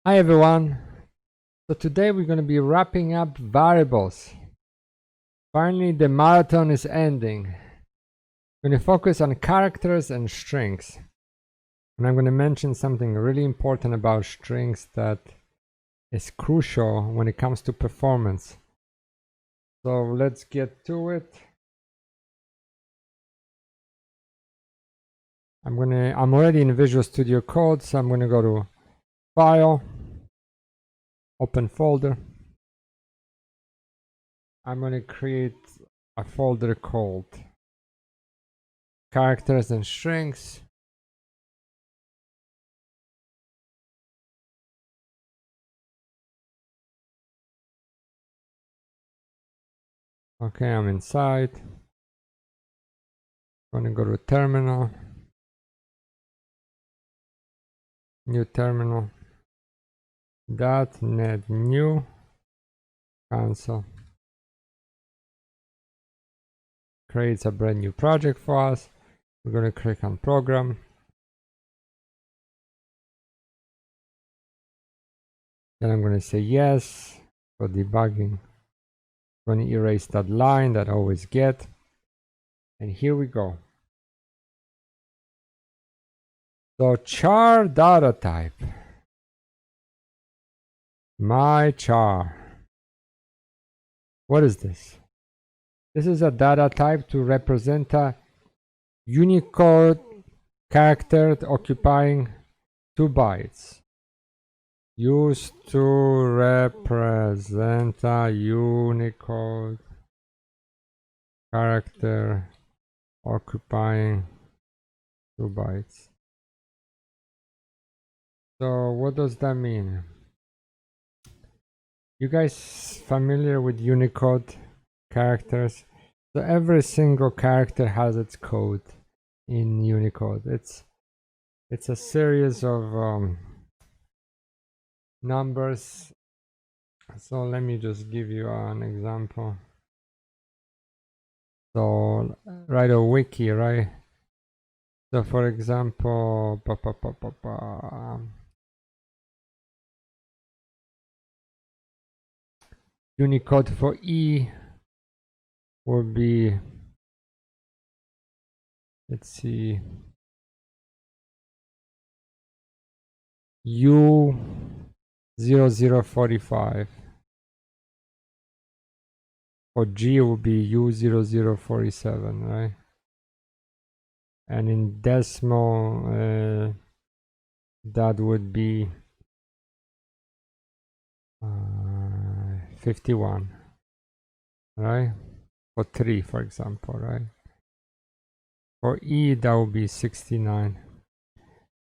Hi everyone. So today we're going to be wrapping up variables. Finally, the marathon is ending. We're going to focus on characters and strings. And I'm going to mention something really important about strings that is crucial when it comes to performance. So let's get to it. I'm already in Visual Studio Code, so I'm going to go to File, Open Folder. I'm going to create a folder called Characters and Strings. Okay, I'm inside. I'm going to go to terminal, new terminal, .NET new, cancel. Creates a brand new project for us. We're going to click on program. Then I'm going to say yes for debugging. I'm going to erase that line that I always get. And here we go. So char data type. My char. What is this? This is a data type to represent a Unicode character occupying 2 bytes. Used to represent a Unicode character occupying 2 bytes. So what does that mean? You guys familiar with Unicode characters? So every single character has its code in Unicode. It's a series of numbers. So let me just give you an example. So write a wiki, right? So for example, Unicode for E will be, let's see, U0045. For G will be U0047, right? And in decimal, that would be 51, right? For 3, for example, right? For E, that would be 69.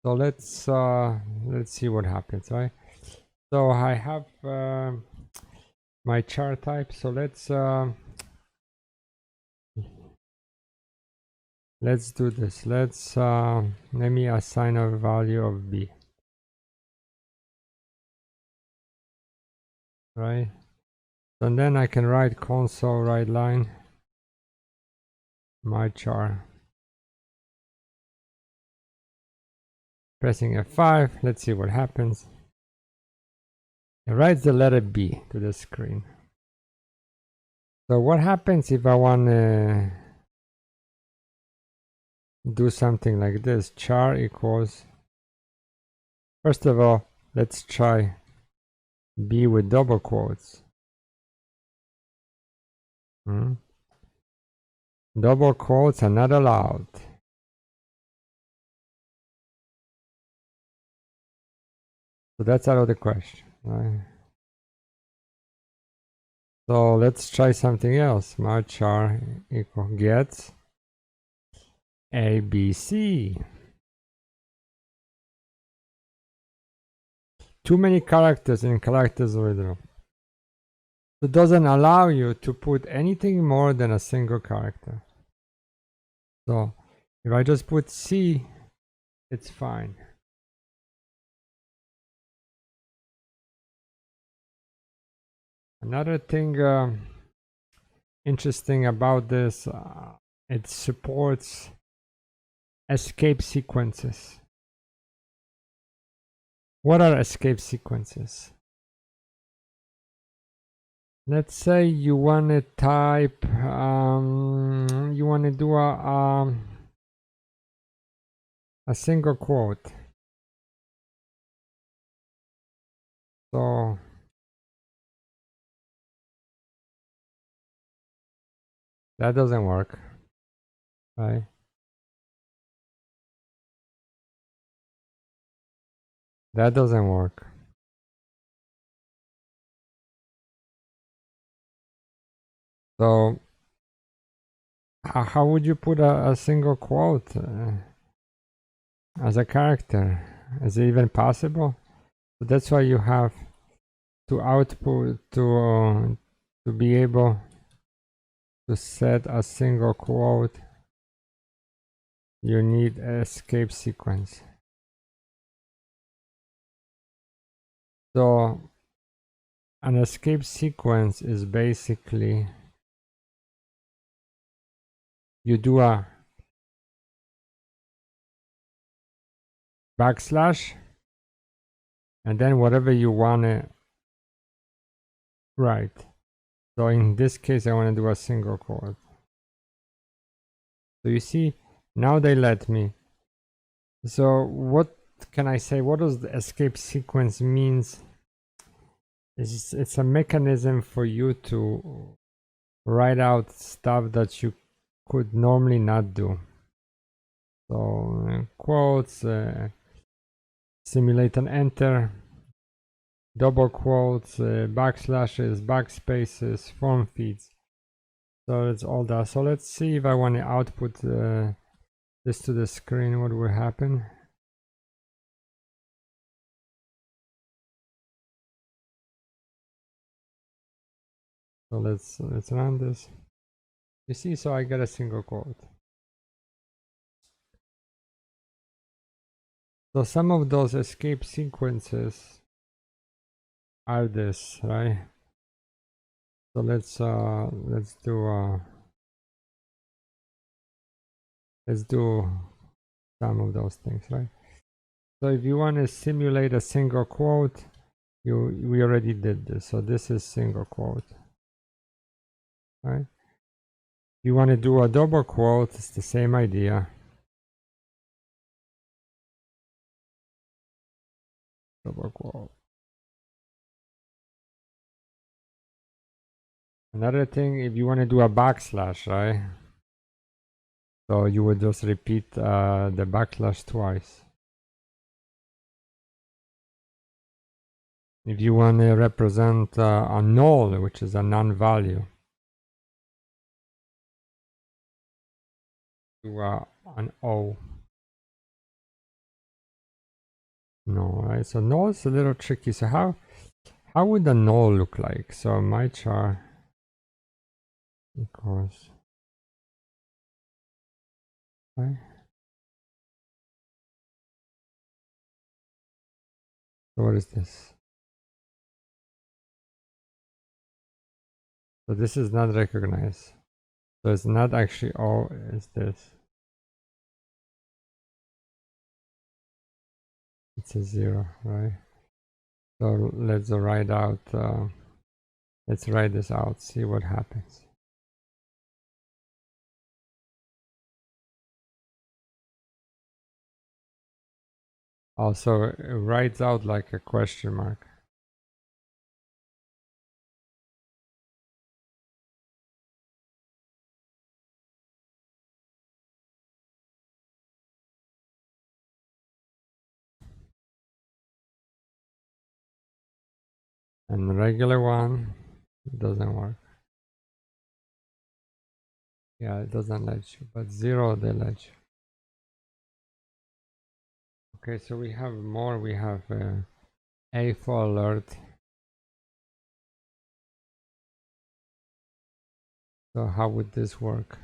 So let's see what happens, right? So I have my char type. So let's do this. Let me assign a value of B, right? And then I can write console write line my char. Pressing F5. Let's see what happens. It writes the letter B to the screen. So what happens if I want to do something like this? Char equals, first of all, let's try B with double quotes. Double quotes are not allowed. So that's out of the question, right? So let's try something else. My char equal gets ABC. Too many characters in characters original. It doesn't allow you to put anything more than a single character. So if I just put C, it's fine. Another thing interesting about this, it supports escape sequences. What are escape sequences? Let's say you want to type, you want to do a single quote. So that doesn't work, right? That doesn't work. So how would you put a single quote as a character? Is it even possible? So that's why you have to output to be able to set a single quote. You need an escape sequence. So an escape sequence is basically you do a backslash and then whatever you want to write. So in this case I want to do a single quote. So you see, now they let me. So what can I say? What does the escape sequence means? It's a mechanism for you to write out stuff that you could normally not do. So quotes, simulate and enter, double quotes, backslashes, backspaces, form feeds. So it's all that. So let's see if I want to output this to the screen, what will happen. So let's run this. You see, so I get a single quote. So some of those escape sequences are this, right? So let's do some of those things, right? So if you want to simulate a single quote, we already did this. So this is single quote, right? If you want to do a double quote, it's the same idea. Double quote. Another thing, if you want to do a backslash, right? So you would just repeat the backslash twice. If you want to represent a null, which is a non-value, do an O. No, right? So null is a little tricky. So how would the null look like? So my char equals, right? So what is this? So this is not recognized. So it's not actually O, it's this. It's a 0, right? So let's write out, let's write this out, see what happens. Also, it writes out like a question mark. And the regular one, it doesn't work. Yeah, it doesn't let you, but 0, they let you. Okay, so we have more. We have A for alert. So how would this work?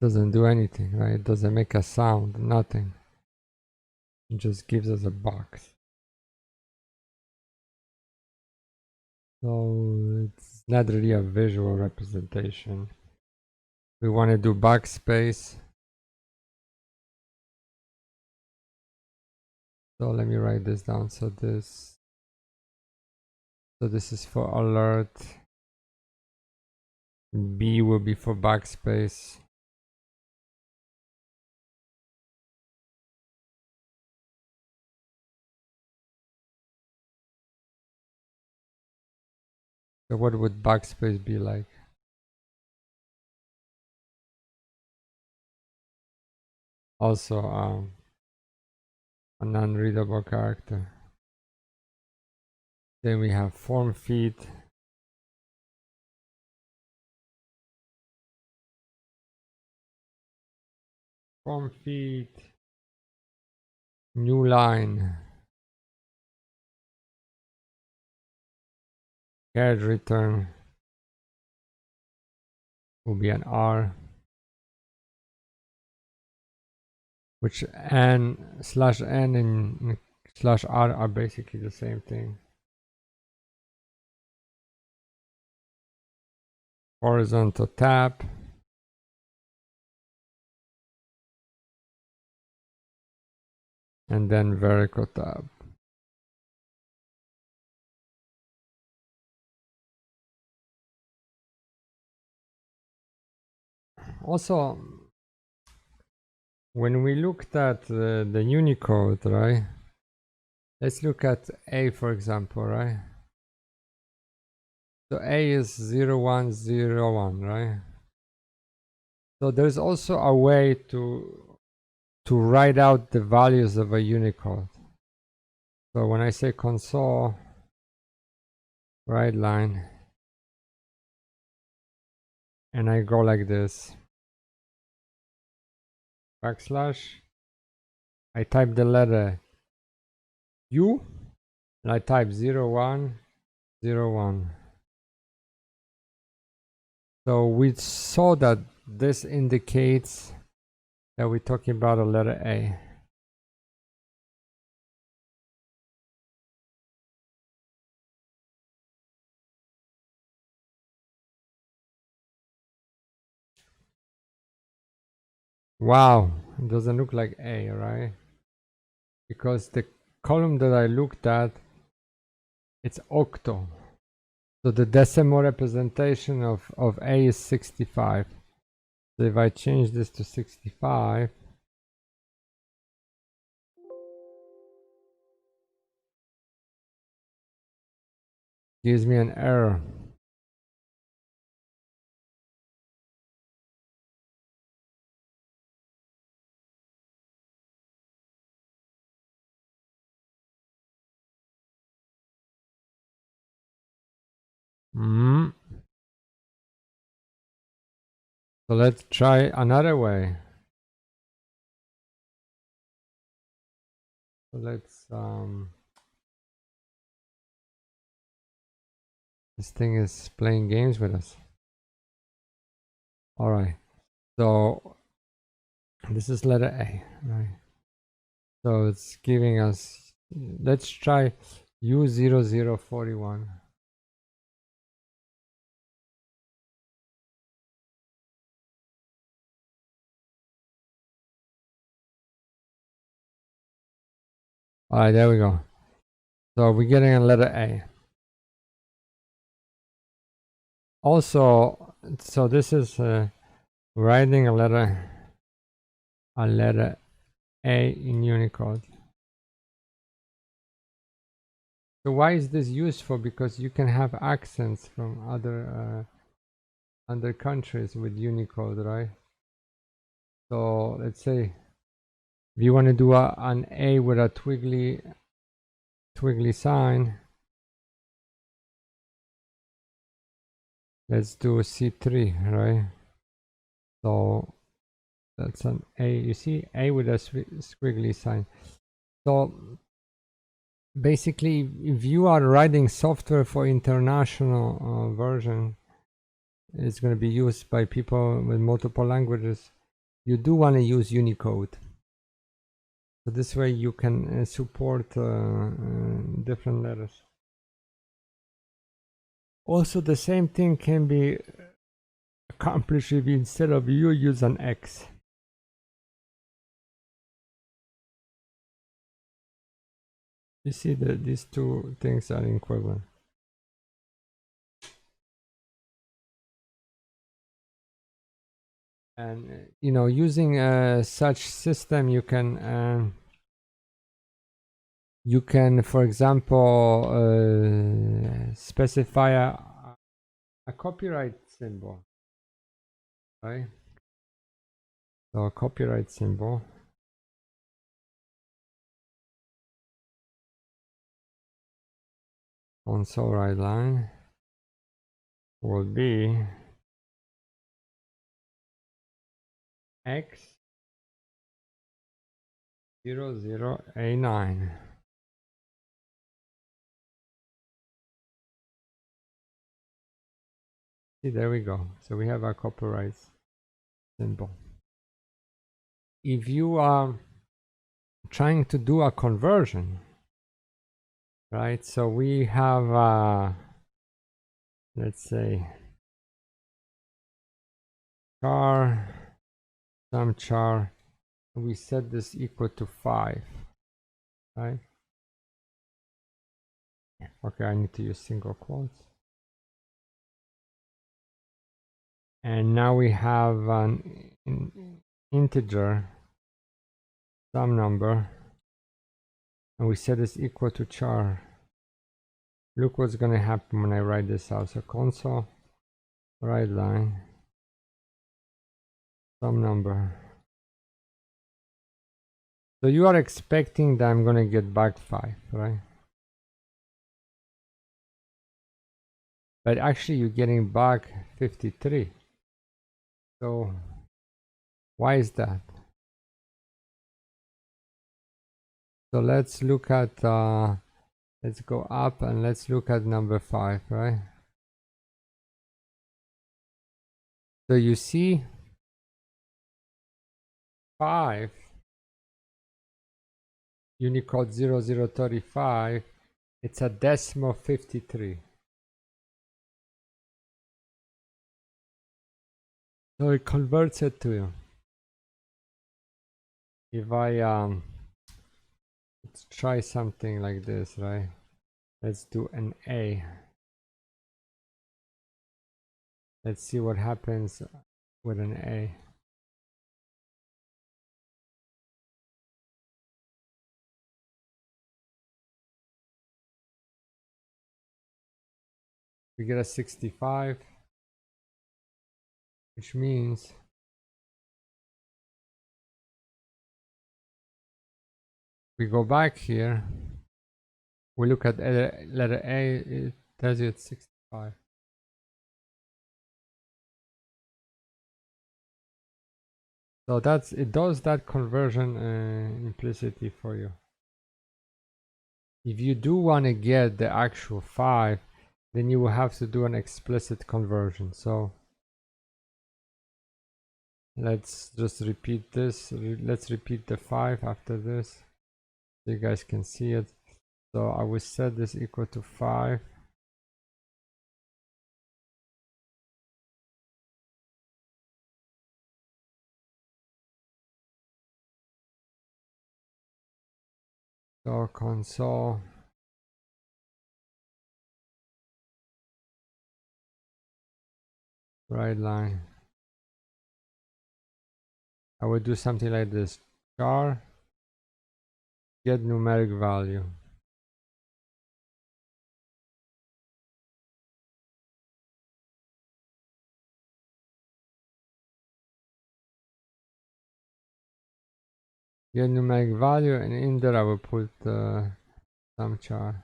Doesn't do anything, right? It doesn't make a sound, nothing. It just gives us a box. So it's not really a visual representation. We want to do backspace. So let me write this down. So this is for alert. B will be for backspace. So what would backspace be like? Also a non-readable character. Then we have form feed. Form feed. New line. Carriage return will be an R, which n /n and /r are basically the same thing. Horizontal tab. And then vertical tab. Also, when we looked at the Unicode, right? Let's look at A, for example, right? So A is 0101, right? So there's also a way to write out the values of a Unicode. So when I say console, write line, and I go like this, backslash, I type the letter U, and I type 0101. So we saw that this indicates that we're talking about a letter A. Wow, it doesn't look like A, right? Because the column that I looked at, it's octo. So the decimal representation of A is 65. So if I change this to 65, gives me an error. So let's try another way. So let's this thing is playing games with us. All right. So this is letter A, right? So it's giving us, let's try U0041. All right, there we go. So we're getting a letter A. Also, so this is writing a letter A in Unicode. So why is this useful? Because you can have accents from other countries with Unicode, right? So let's say if you want to do an A with a twiggly sign, let's do C3, right? So that's an A. You see, A with a squiggly sign. So basically, if you are writing software for international version, it's going to be used by people with multiple languages. You do want to use Unicode. So this way you can support different letters. Also, the same thing can be accomplished if instead of you use an X. You see that these two things are equivalent. And using such system, you can for example specify a copyright symbol, right? So a copyright symbol, console write line will be X00A9. See, there we go. So we have our copyright symbol. If you are trying to do a conversion, right? So we have let's say char, some char, we set this equal to 5, right? Okay, I need to use single quotes. And now we have an integer, some number, and we set this equal to char. Look what's going to happen when I write this out. So console write line, some number. So you are expecting that I'm going to get back 5, right? But actually you're getting back 53. So why is that? So let's look at let's go up and let's look at number 5, right? So you see 5 Unicode 0035, it's a decimal 53. So it converts it to you. If I let's try something like this, right? Let's do an A. Let's see what happens with an A. We get a 65, which means we go back here, we look at letter A, it tells you it's 65. So it does that conversion implicitly for you. If you do want to get the actual 5, then you will have to do an explicit conversion. So let's just repeat this. Let's repeat the 5 after this so you guys can see it. So I will set this equal to 5. So console write line. I will do something like this. Char get numeric value. Get numeric value, and in there I will put some char.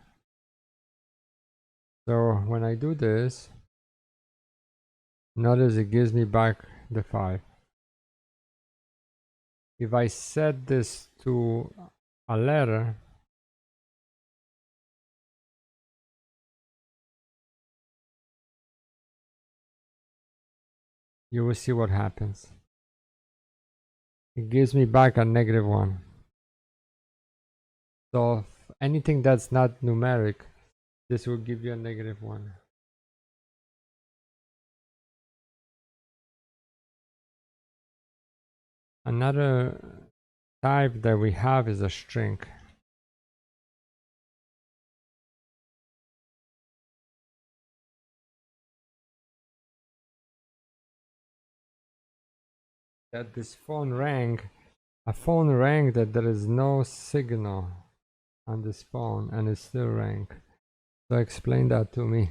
So when I do this, notice it gives me back the 5. If I set this to a letter, you will see what happens. It gives me back a -1. So anything that's not numeric, this will give you a -1. Another type that we have is a string. That this phone rang, a phone rang that there is no signal on this phone and it still rang. So explain that to me.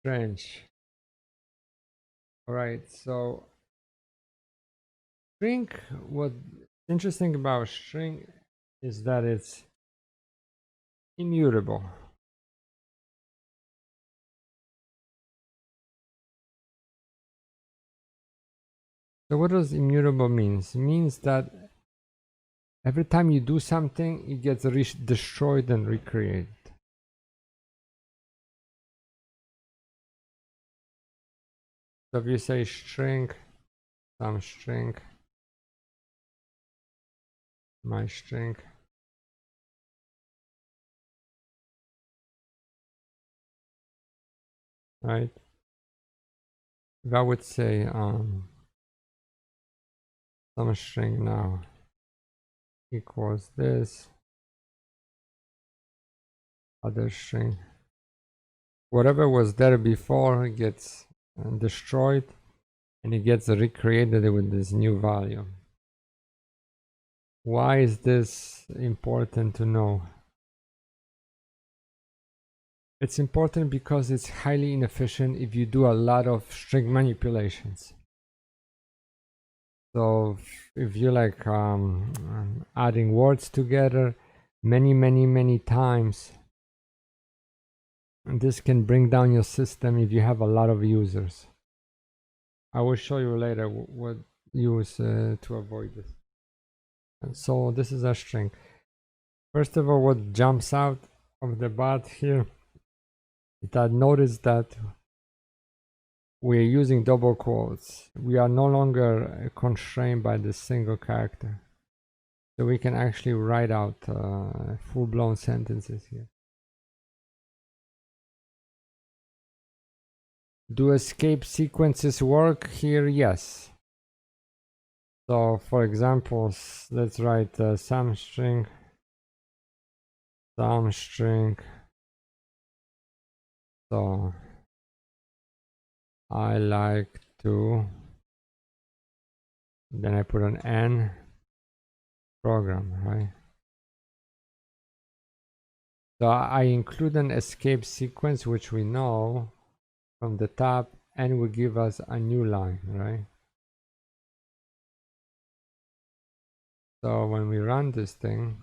Strange. Alright, so string, what's interesting about string is that it's immutable. So what does immutable means? It means that every time you do something, it gets destroyed and recreated. So if you say string, some string, my string, right? If I would say some string now equals this other string, whatever was there before gets destroyed and it gets recreated with this new value. Why is this important to know? It's important because it's highly inefficient if you do a lot of string manipulations. So if you like adding words together many times, and this can bring down your system if you have a lot of users. I will show you later what use to avoid this. And so this is a string. First of all, what jumps out of the bat here is that notice that we're using double quotes. We are no longer constrained by this single character. So we can actually write out full-blown sentences here. Do escape sequences work here? Yes. So for example, let's write some string. So I like to, then I put an N program, right? So I include an escape sequence, which we know from the top, and will give us a new line, right? So when we run this thing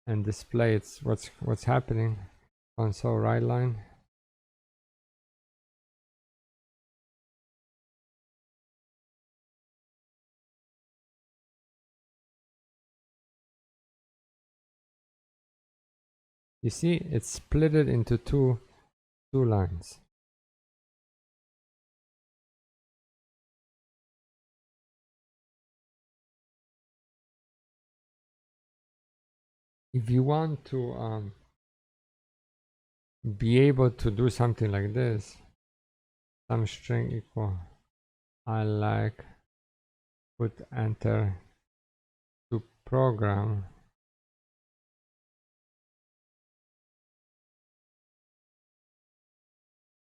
and display it's what's happening, console write line. You see, it's split it into two lines. If you want to be able to do something like this, some string equal I like, put enter to program.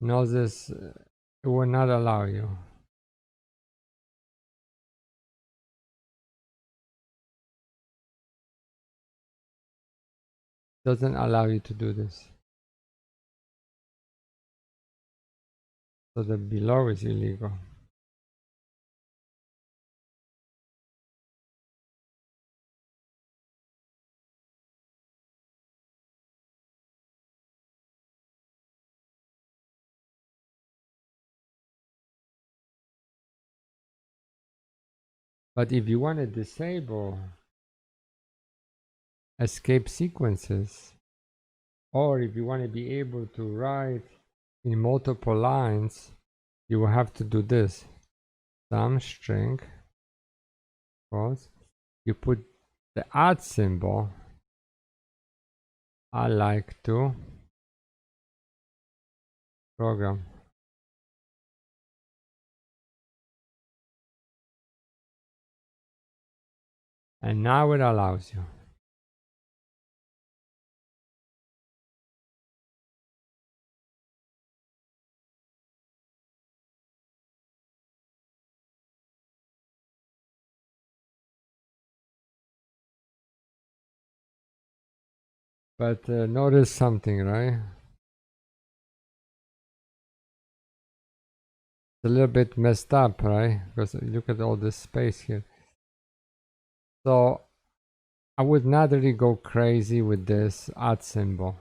Notice it will not allow you. Doesn't allow you to do this. So the below is illegal. But if you want to disable escape sequences, or if you want to be able to write in multiple lines, you will have to do this. Some string, pause, you put the add symbol, I like to program. And now it allows you. But notice something, right? It's a little bit messed up, right? Because look at all this space here. So I would not really go crazy with this @ symbol.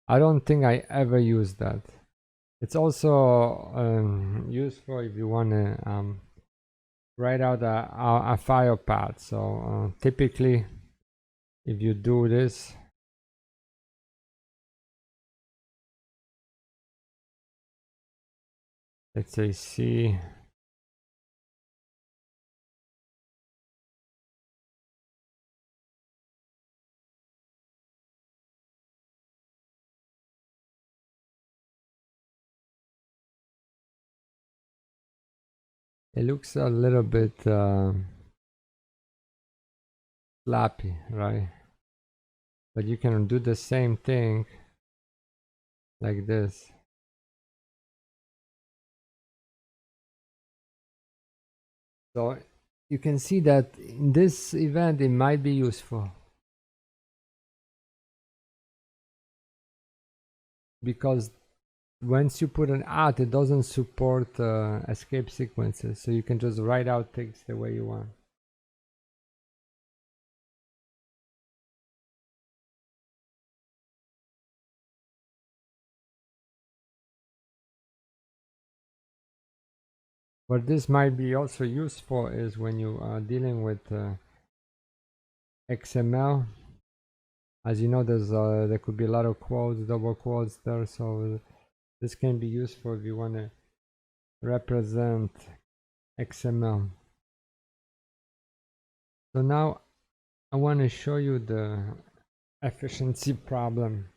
I don't think I ever use that. It's also useful if you want to write out a file path. So typically, if you do this, let's say C, it looks a little bit sloppy, right? But you can do the same thing like this. So you can see that in this event it might be useful, because once you put an @ it doesn't support escape sequences, so you can just write out things the way you want. What this might be also useful is when you are dealing with XML. As you know, there could be a lot of quotes, double quotes there, so this can be useful if you want to represent XML. So now I want to show you the efficiency problem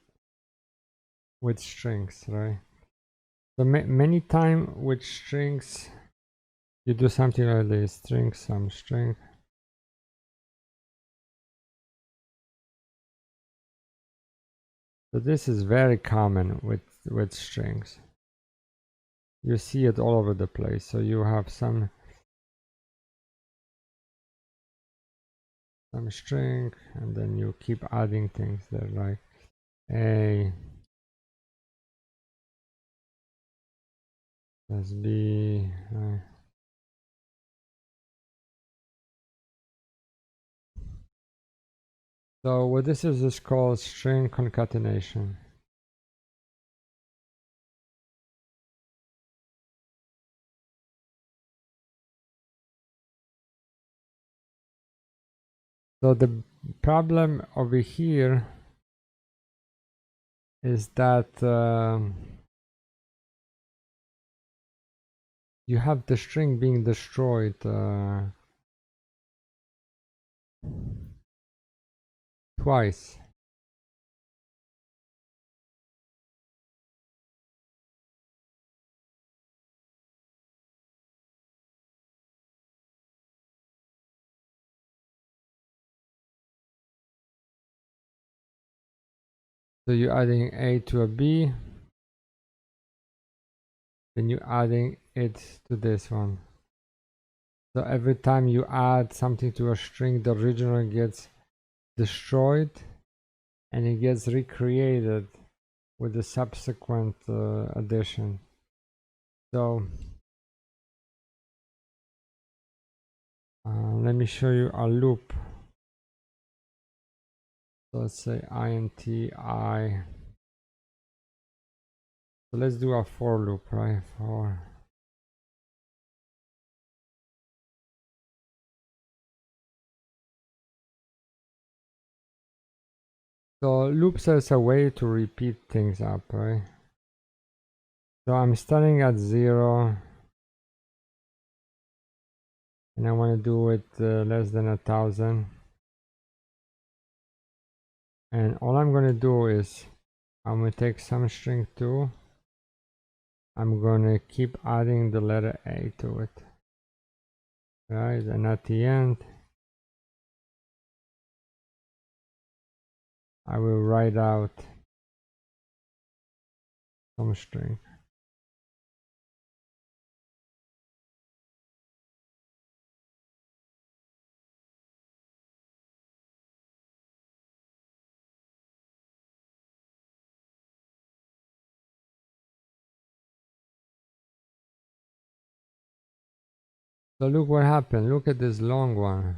with strings, right? So many time with strings you do something like this: string some string. So this is very common with strings. You see it all over the place. So you have some string, and then you keep adding things there, like A plus B. So what this is called string concatenation. So the problem over here is that you have the string being destroyed twice. So you're adding A to a B, then you're adding it to this one. So every time you add something to a string, the original gets destroyed and it gets recreated with the subsequent addition. So let me show you a loop. So let's say INTI. So let's do a for loop, right? For. So loops is a way to repeat things up, right? So I'm starting at 0 and I want to do it less than 1,000. And all I'm going to do is I'm going to take some string 2. I'm going to keep adding the letter A to it. Right, and at the end I will write out some string. So look what happened. Look at this long one.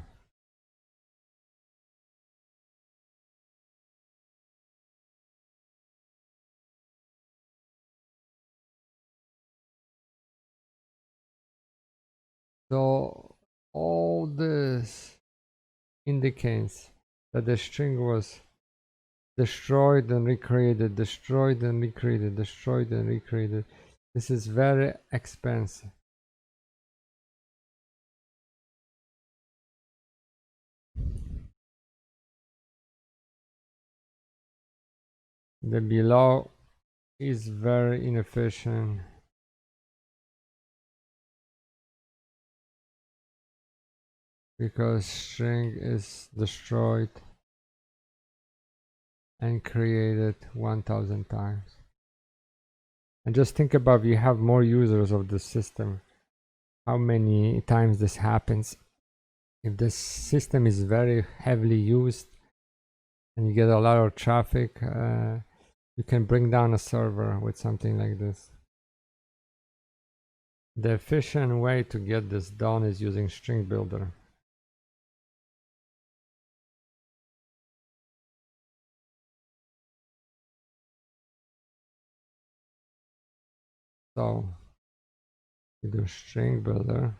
So all this indicates that the string was destroyed and recreated, destroyed and recreated, destroyed and recreated. This is very expensive. The below is very inefficient. Because string is destroyed and created 1000 times. And just think about if you have more users of the system, how many times this happens. If this system is very heavily used and you get a lot of traffic, you can bring down a server with something like this. The efficient way to get this done is using string builder. So you do string builder.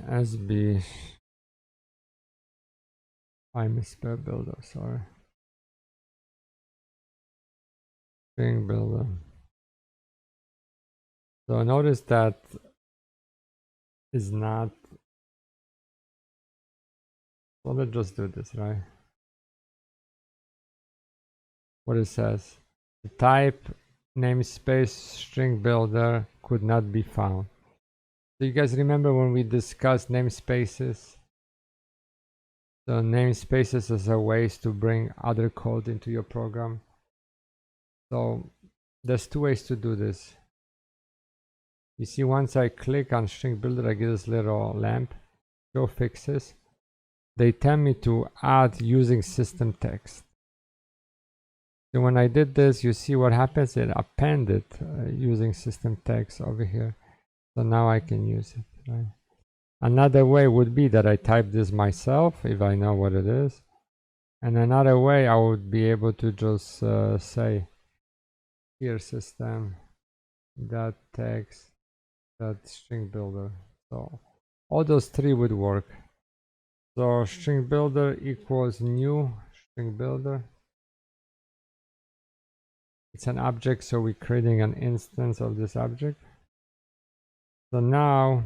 SB, I misspelled builder, sorry. String builder. So notice that is not, so let's just do this, right? What it says, the type namespace string builder could not be found. So you guys remember when we discussed namespaces? So namespaces is a ways to bring other code into your program. So there's two ways to do this. You see, once I click on string builder, I get this little lamp, show fixes. They tell me to add using system text. So when I did this, you see what happens, it appended using system text over here. So now I can use it, right? Another way would be that I type this myself if I know what it is. And another way I would be able to just say here system dot text dot string builder. So all those three would work. So string builder equals new string builder. It's an object, so we're creating an instance of this object. So now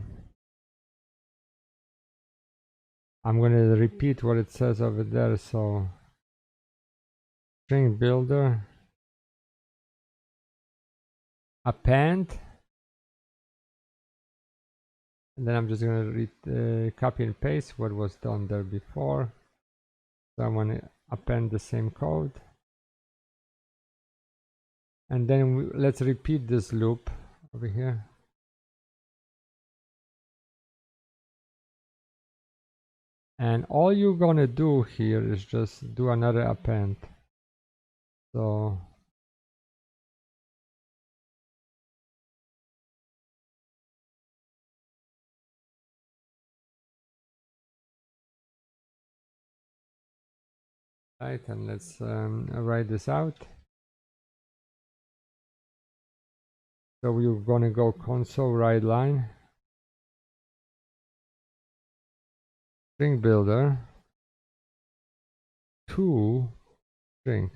I'm going to repeat what it says over there. So string builder append, and then I'm just going to copy and paste what was done there before. So I'm going to append the same code, and then let's repeat this loop over here. And all you're going to do here is just do another append. So right, and let's write this out. So we're going to go console write line string builder to string.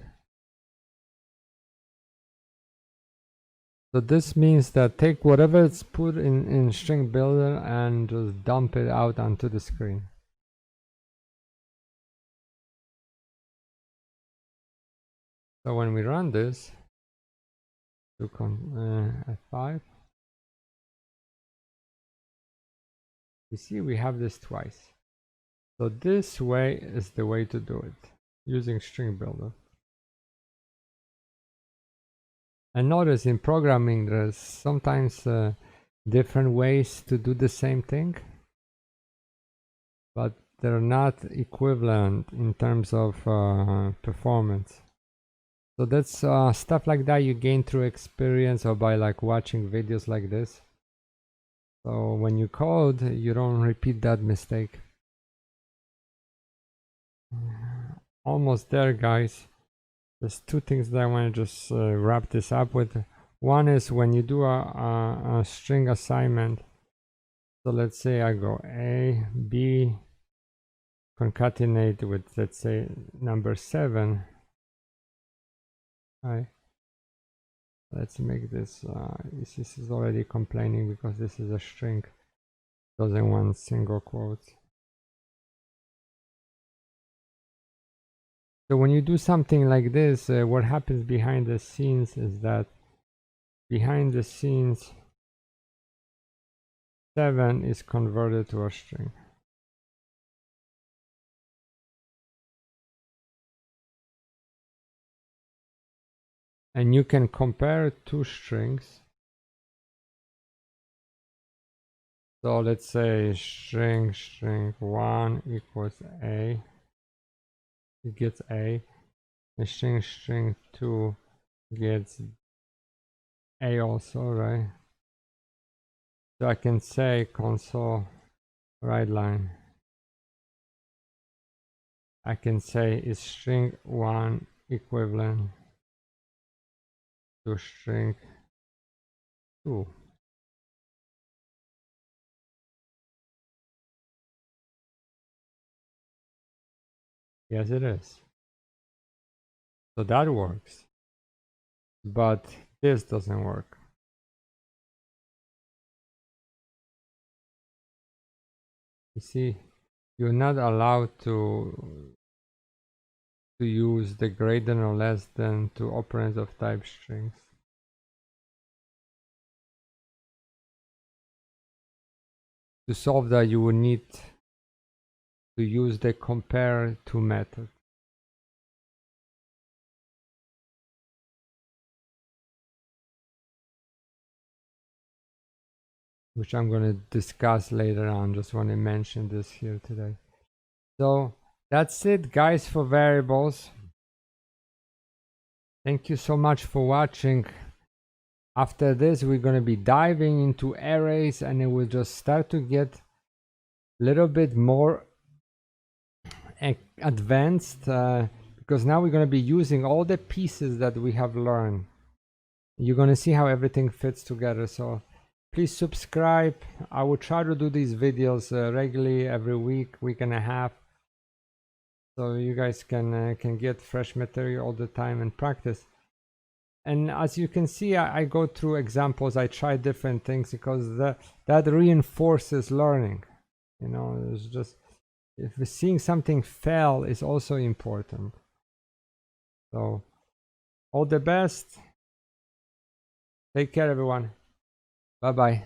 So this means that take whatever it's put in string builder and just dump it out onto the screen. So when we run this, do F5, You see, we have this twice. So this way is the way to do it, using string builder. And notice in programming there's sometimes different ways to do the same thing, but they're not equivalent in terms of performance. So that's stuff like that you gain through experience or by like watching videos like this. So when you code, you don't repeat that mistake. Almost there, guys. There's two things that I want to just wrap this up with. One is when you do a string assignment. So let's say I go A, B, concatenate with, let's say, number 7. Right. Let's make this, this is already complaining because this is a string. Doesn't want single quotes. So when you do something like this, what happens behind the scenes is that behind the scenes 7 is converted to a string. And you can compare two strings. So let's say string 1 equals A. It gets A. And string 2 gets A also, right? So I can say console write line. I can say is string 1 equivalent to string 2. Yes, it is. So that works. But this doesn't work. You see, you're not allowed to use the greater than or less than to operands of type strings. To solve that, you would need to use the compare to method. Which I'm going to discuss later on. Just want to mention this here today. So that's it, guys, for variables. Thank you so much for watching. After this, we're going to be diving into arrays, and it will just start to get a little bit more advanced because now we're going to be using all the pieces that we have learned. You're going to see how everything fits together. So please subscribe. I will try to do these videos regularly every week and a half, so you guys can get fresh material all the time and practice. And as you can see, I go through examples. I try different things because that reinforces learning. You know, it's just, if seeing something fail is also important. So all the best. Take care, everyone. Bye bye.